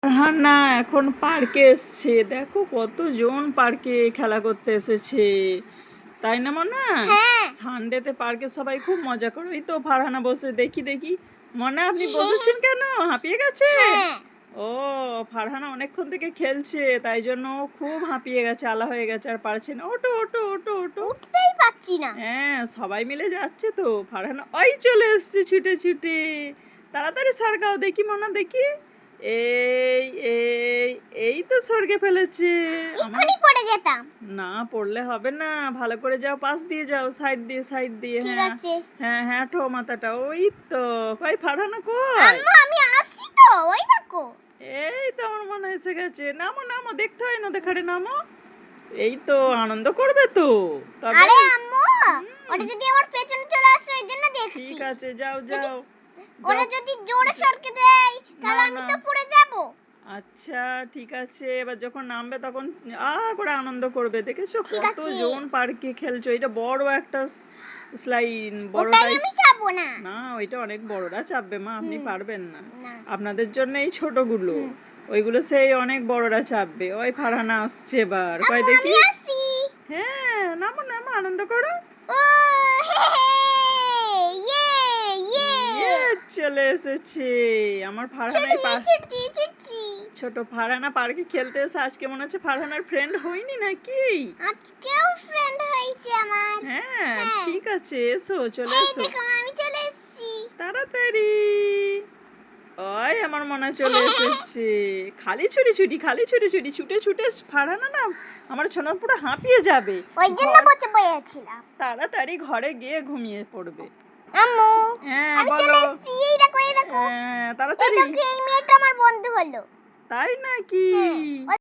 হ্যাঁ না, এখন পার্কে এসছে। দেখো কতজন পার্কে খেলা করতে এসেছে, তাই না মনা? হ্যাঁ। সানডেতে পার্কে সবাই খুব মজা করে। ওই তো ফারহানা বসে, দেখি দেখি। মনা, আপনি হ্যাঁ, বসেছেন কেন? হাঁপিয়ে গেছে? হ্যাঁ। ও, ফারহানা অনেকক্ষণ থেকে খেলছে, তাই জন্য ও খুব হাঁপিয়ে গেছে, আলা হয়ে গেছে, আর পারছে না। ওটো ওটো ওটো ওটো। উঠতেই পাচ্ছি না। হ্যাঁ, সবাই মিলে যাচ্ছে তো। ফারহানা ওই চলে এসছে ছুটে ছুটে। তাড়াতাড়ি সরকাও, দেখি মনা, দেখি। এই এই এই তো সরকে ফেলেছে। এক্ষুনি পড়ে যেতাম। না, পড়লে হবে না, ভালো করে যাও, পাশ দিয়ে যাও, সাইড দিয়ে সাইড দিয়ে। ঠিক হ্যাঁ আছে। হ্যাঁ হ্যাঁ, ঠো মাথাটা। ওই তো, কই ফারহানা কই? আম্মু আমি আসছি তো, ওই দেখো। এই তো আমার মনে এসে গেছে। নামো নামো, দেখতে হয় নদী খাড়ে নামো। এই তো আনন্দ করবে তো তবে। আরে আম্মু, ওটা যদি আমার পেছনে চলে আসে ওই জন্য দেখছি। ঠিক আছে, যাও যাও। ওরা যদি জোরে সরকে দেয় তাহলে না, আমি না। তো পড়ে যাব। আচ্ছা ঠিক আছে, এবার যখন নামবে তখন করে আনন্দ করবে। দেখেছো ঠিক আছে। কতজন পার্কে খেলছো? এটা বড় একটা স্লাইড, ওটাই বড়টাই। আমি যাবো না। না, ওইটা অনেক বড়রা চাপবে মা, আপনি পারবেন না। না। আপনাদের জন্য এই ছোটগুলো, ওইগুলো সেই অনেক বড়রা চাপবে। ওই ফারহানা আসছে এবার, কয় আম্মু আমি দেখি। আসছি। হ্যাঁ, নামো নামো, আনন্দ করো। ও হে হে, ইয়ে ইয়ে। ইয়ে, চলে এসেছে আমার ফারহানাই ছুটছি। ছোট ফারহানা পার্কে খেলতে এসে আজকে মনে হচ্ছে ফারহানার ফ্রেন্ড হয়নি নাকি? আজকেও ফ্রেন্ড হয়েছে আমার। হ্যাঁ, হ্যাঁ। ঠিক আছে, এসো, চলে এই এসো দেখো আমি চলে এসেছি। তাড়াতাড়ি। ওই আমার মনে হয় চলে এসেছে। খালি ছুটি ছুটে ছুটে ফারহানা না, আমার ছোনা পুরো হাঁপিয়ে যাবে। ওই জন্য বসে বসেছিলাম। তাড়াতাড়ি ঘরে গিয়ে ঘুমিয়ে পড়বে। আম্মু হ্যাঁ আমি চলে বলো। এসেছি, এই দেখো এই দেখো। হ্যাঁ, এই তাড়াতাড়ি। দেখো এই মেয়েটা আমার বন্ধু হলো। তাই নাকি? হ্যাঁ।